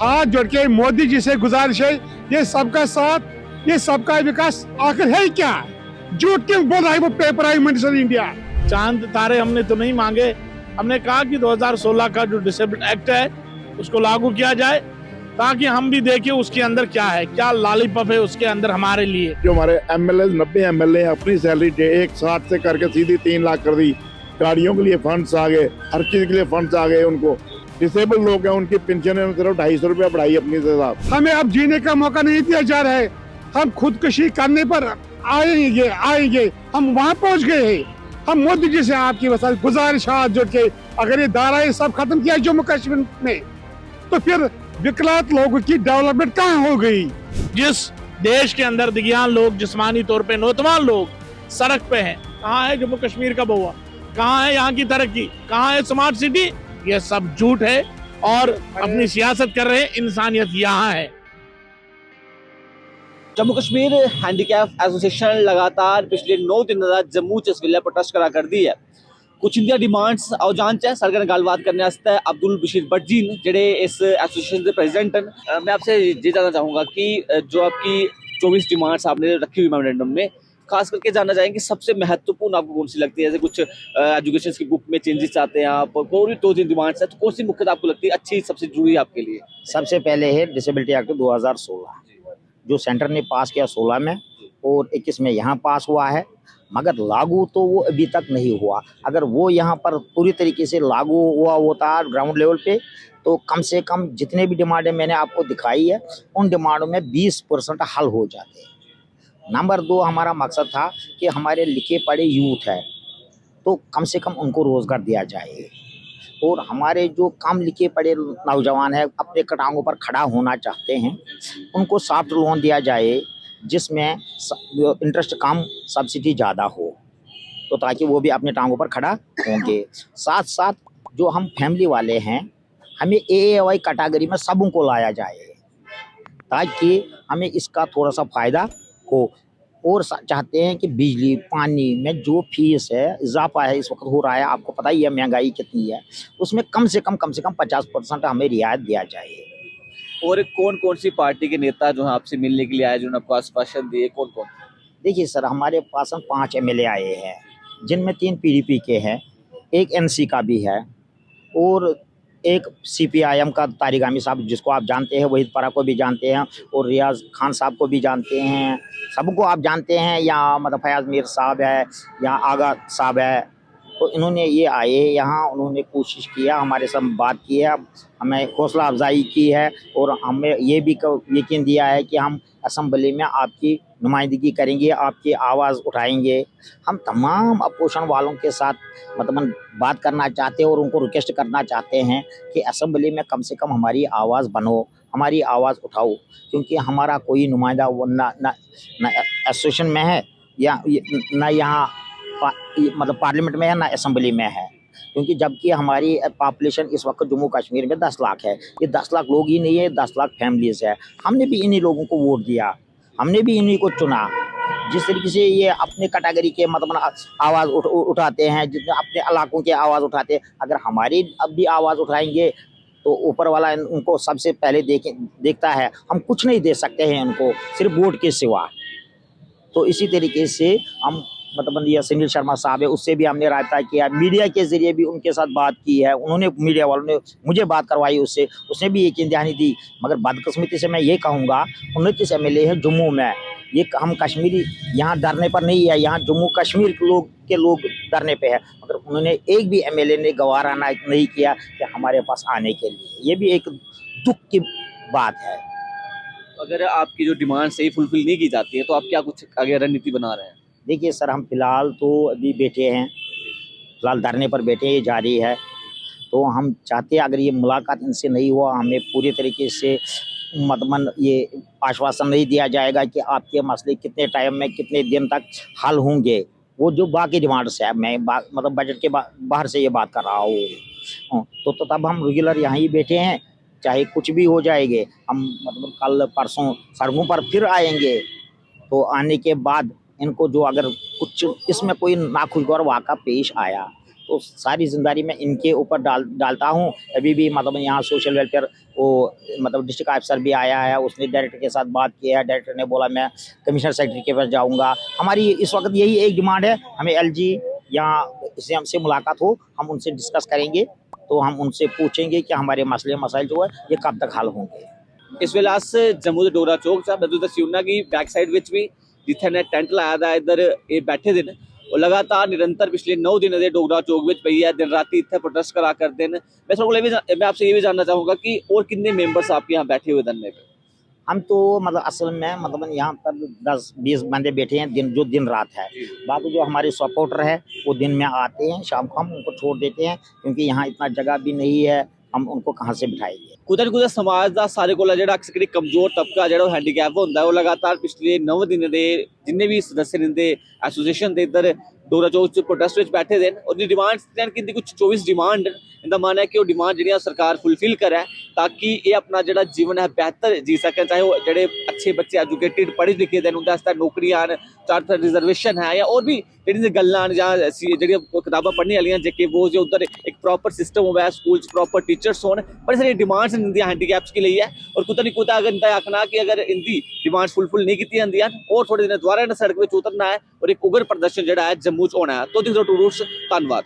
हाथ जोड़ के मोदी जी से गुजारिश है, ये सबका साथ, ये सबका विकास आखिर है क्या? झूठ क्यों बोल रहा है वो प्राइम मिनिस्टर इंडिया? चांद तारे हमने तो नहीं मांगे, हमने कहा कि 2016 का जो डिसेबल्ड एक्ट है उसको लागू किया जाए ताकि हम भी देखें उसके अंदर क्या है, क्या लॉलीपॉप है उसके अंदर हमारे लिए। जो हमारे एमएलए 90 एमएलए अपनी सैलरी 160 से करके सीधी 3 लाख कर दी। गाड़ियों के लिए फंड्स आ गए, हर चीज के लिए फंड्स आ गए। उनको डिसेबल लोग हैं उनकी पेंशन सिर्फ 250 रुपया बढ़ाई अपनी से साहब। हमें अब जीने का मौका नहीं दिया जा रहा है। हम खुदकुशी करने पर आएंगे हम वहाँ पहुँच गए हैं। हम मोदी जी से आपकी वसाल गुजारिश हाथ जोड़ के, अगर ये दायरा सब खत्म किया जम्मू कश्मीर में, तो फिर विकलांग लोगों की डेवलपमेंट कहाँ हो गई? जिस देश के अंदर दिव्यांग लोग, जिस्मानी तौर पे नौजवान लोग सड़क पे हैं, कहाँ है जम्मू कश्मीर का बउआ? कहाँ है यहाँ की तरक्की? कहाँ है स्मार्ट सिटी? ये सब झूठ है और अपनी सियासत कर रहे हैं। इंसानियत यहाँ है। जम्मू कश्मीर हैंडीकैप एसोसिएशन लगातार पिछले 9 दिन जम्मू च इस वेले प्रोटेस्ट करा करदी है। कुछ इंदिया डिमांड्स आओ जानते हैं। साढ़े गलबात करने वास्ते अब्दुल बशीर भट्ट जी जेडे इस एसोसिएशन के प्रेजिडेंट हैं। मैं आपसे ये जानना चाहूँगा कि जो आपकी 24 डिमांड्स आपने रखी हुई मेमोरेंडम में, खास करके जानना चाहेंगे सबसे महत्वपूर्ण आपको कौन सी लगती है? जैसे कुछ एजुकेशन की बुक में चेंजेस चाहते हैं आप, कोई 2-3 डिमांड्स है, तो कौन सी मुख्य आपको लगती है अच्छी, सबसे जरूरी आपके लिए? सबसे पहले है डिसेबिलिटी एक्ट 2016 जो सेंटर ने पास किया 16 में और 21 में यहाँ पास हुआ है, मगर लागू तो वो अभी तक नहीं हुआ। अगर वो यहाँ पर पूरी तरीके से लागू हुआ होता ग्राउंड लेवल पे, तो कम से कम जितने भी डिमांडें मैंने आपको दिखाई है उन डिमांडों में 20% हल हो जाते। नंबर 2 हमारा मकसद था कि हमारे लिखे पढ़े यूथ है तो कम से कम उनको रोज़गार दिया जाए, और हमारे जो कम लिखे पढ़े नौजवान हैं अपने कटांगों पर खड़ा होना चाहते हैं उनको सॉफ्ट लोन दिया जाए जिसमें इंटरेस्ट कम सब्सिडी ज़्यादा हो, तो ताकि वो भी अपने टांगों पर खड़ा होंगे। साथ साथ जो हम फैमिली वाले हैं हमें AAY कैटेगरी में सबों को लाया जाए ताकि हमें इसका थोड़ा सा फ़ायदा हो। और चाहते हैं कि बिजली पानी में जो फीस है इजाफा है इस वक्त हो रहा है, आपको पता ही है महंगाई कितनी है, उसमें कम से कम 50% हमें रियायत दिया जाए। और कौन कौन सी पार्टी के नेता जो है आपसे मिलने के लिए आए, जिन्होंने आपको आश्वासन दिए? कौन कौन? देखिए सर, हमारे पास 5 MLA आए हैं जिनमें 3 PDP के हैं, एक NC का भी है और एक CPIM का तारिक आमिर साहब जिसको आप जानते हैं, वहीद परा को भी जानते हैं और रियाज खान साहब को भी जानते हैं, सबको आप जानते हैं। या मतलब फयाज मीर साहब है या आगा साहब है, तो इन्होंने ये आए यहाँ, उन्होंने कोशिश किया, हमारे साथ बात की है, हमें हौसला अफजाई की है और हमें ये भी यकीन दिया है कि हम असम्बली में आपकी नुमाइंदगी करेंगे, आपकी आवाज़ उठाएंगे। हम तमाम अपोजिशन वालों के साथ मतलब बात करना चाहते हैं और उनको रिक्वेस्ट करना चाहते हैं कि असम्बली में कम से कम हमारी आवाज़ बनो, हमारी आवाज़ उठाओ, क्योंकि हमारा कोई नुमाइंदा ना एसोसिएशन में है या ना यहाँ मतलब पार्लियामेंट में है ना असम्बली में है, क्योंकि जबकि हमारी पॉपुलेशन इस वक्त जम्मू कश्मीर में 10 लाख है। ये 10 लाख लोग ही नहीं है, 10 लाख फैमिलीज है। हमने भी इन्हीं लोगों को वोट दिया, हमने भी इन्हीं को चुना। जिस तरीके से ये अपने कैटेगरी के मतलब आवाज़ उठाते हैं, जितने अपने इलाकों की आवाज़ उठाते हैं, अगर हमारी अब भी आवाज़ उठाएंगे तो ऊपर वाला उनको सबसे पहले देखता है। हम कुछ नहीं दे सकते हैं उनको सिर्फ वोट के सिवा। तो इसी तरीके से हम मतलब ये सुनील शर्मा साहब है, उससे भी हमने रायता किया, मीडिया के ज़रिए भी उनके साथ बात की है, उन्होंने मीडिया वालों ने मुझे बात करवाई उससे, उसने भी यकीन दहानी दी। मगर बदकिस्मती से मैं ये कहूँगा 29 MLA है जम्मू में, ये हम कश्मीरी यहाँ डरने पर नहीं है, यहाँ जम्मू कश्मीर के लोग डरने पे है, मगर उन्होंने एक भी MLA ने गवारा नहीं किया कि हमारे पास आने के लिए। ये भी एक दुख की बात है। अगर आपकी जो डिमांड सही फुलफिल नहीं की जाती है तो आप क्या कुछ आगे रणनीति बना रहे हैं? देखिए सर, हम फिलहाल तो अभी बैठे हैं, फिलहाल धरने पर बैठे, ये जारी है। तो हम चाहते हैं अगर ये मुलाकात इनसे नहीं हुआ, हमें पूरी तरीके से मतलब ये आश्वासन नहीं दिया जाएगा कि आपके मसले कितने टाइम में कितने दिन तक हल होंगे। वो जो बाकी डिमांड्स है, मैं मतलब बजट के बाहर से ये बात कर रहा हूँ, तो तब हम रेगुलर यहाँ ही बैठे हैं, चाहे कुछ भी हो जाएंगे। हम मतलब कल परसों सड़कों पर फिर आएंगे, तो आने के बाद इनको जो अगर कुछ इसमें कोई नाखुशगवार वाक़ा पेश आया तो सारी जिम्मेदारी मैं इनके ऊपर डालता हूँ। अभी भी मतलब यहाँ सोशल वेलफेयर वो मतलब डिस्ट्रिक्ट अफसर भी आया है, उसने डायरेक्टर के साथ बात की है, डायरेक्टर ने बोला मैं कमिश्नर सेक्रेटरी के पास जाऊँगा। हमारी इस वक्त यही एक डिमांड है, हमें LG या इससे हमसे मुलाकात हो, हम उनसे डिस्कस करेंगे, तो हम उनसे पूछेंगे कि हमारे मसले मसाइल जो है ये कब तक हल होंगे। इस ਵੇਲੇ ਅਸ ਜੰਮੂ ਦੇ ਡੋਗਰਾ ਚੌਕ 'ਚ ਮੈਂ ਤੁਹਾਨੂੰ ਦੱਸੀ ਉਹਨਾਂ ਕਿ ਬੈਕ ਸਾਈਡ ਵਿੱਚ ਵੀ ਜਿੱਥੇ ਨੇ ਟੈਂਟ ਲਾਇਆ ਦਾ ਇੱਧਰ ਇਹ ਬੈਠੇ ਦੇ ਨੇ ਉਹ ਲਗਾਤਾਰ ਨਿਰੰਤਰ ਪਿਛਲੇ 9 ਦਿਨ ਦੇ ਡੋਗਰਾ ਚੌਕ ਵਿੱਚ ਪਈ ਹੈ, ਦਿਨ ਰਾਤੀ ਇੱਥੇ प्रोटेस्ट करा करते हैं। मैं थोड़ा मैं आपसे ये भी जानना चाहूँगा कि और कितने मेंबर्स आपके यहाँ बैठे हुए धरने पे? हम तो मतलब असल में मतलब यहाँ पर 10-20 बंदे बैठे हैं दिन रात है। बाकी जो हमारे सपोर्टर है वो दिन में आते हैं, शाम को हम उनको छोड़ देते हैं क्योंकि यहाँ इतना जगह भी नहीं है, हम उनको कहाँ से बिठाएंगे। कुछ न कुछ समाज का सारे को जो अक्सर कमजोर तबका जो हैंडीकैप होंगे वो लगातार पिछले 9 दिन के जिन्हें भी सदस्य रहते एसोसीएशन के इधर डोगरा चौक प्रोटेस्ट बैठे दे और डिमांड कि कुछ 24 डिमांड इनका मन है कि वो डिमांड जी सरकार फुलफिल करे ताकि ये अपना जो जीवन है बेहतर जी सकें, चाहे वो जोड़े अच्छे बच्चे एजुकेटेड पढ़े लिखे हैं उनके नौकरियां आन, 4% रिजर्वेशन है या और भी जी गल्लां जी किताबां पढ़ने वाली जेके वो जो उधर एक प्रॉपर सिस्टम हो स्कूल प्रॉपर टीचर्स हो, बड़ी सारी डिमांड्स इनकी हैंडीकैप्स की लिए है। और कुछ नहीं कुछ अगर इनका आखना कि अगर इनकी डिमांड्स फुलफिल नहीं की जाती और थोड़े दिन दोबारा इन्हें सड़क पर उतरना है और एक उग्र प्रदर्शन जो है जम्मू च होना है। तो टू रूट्स धन्यवाद।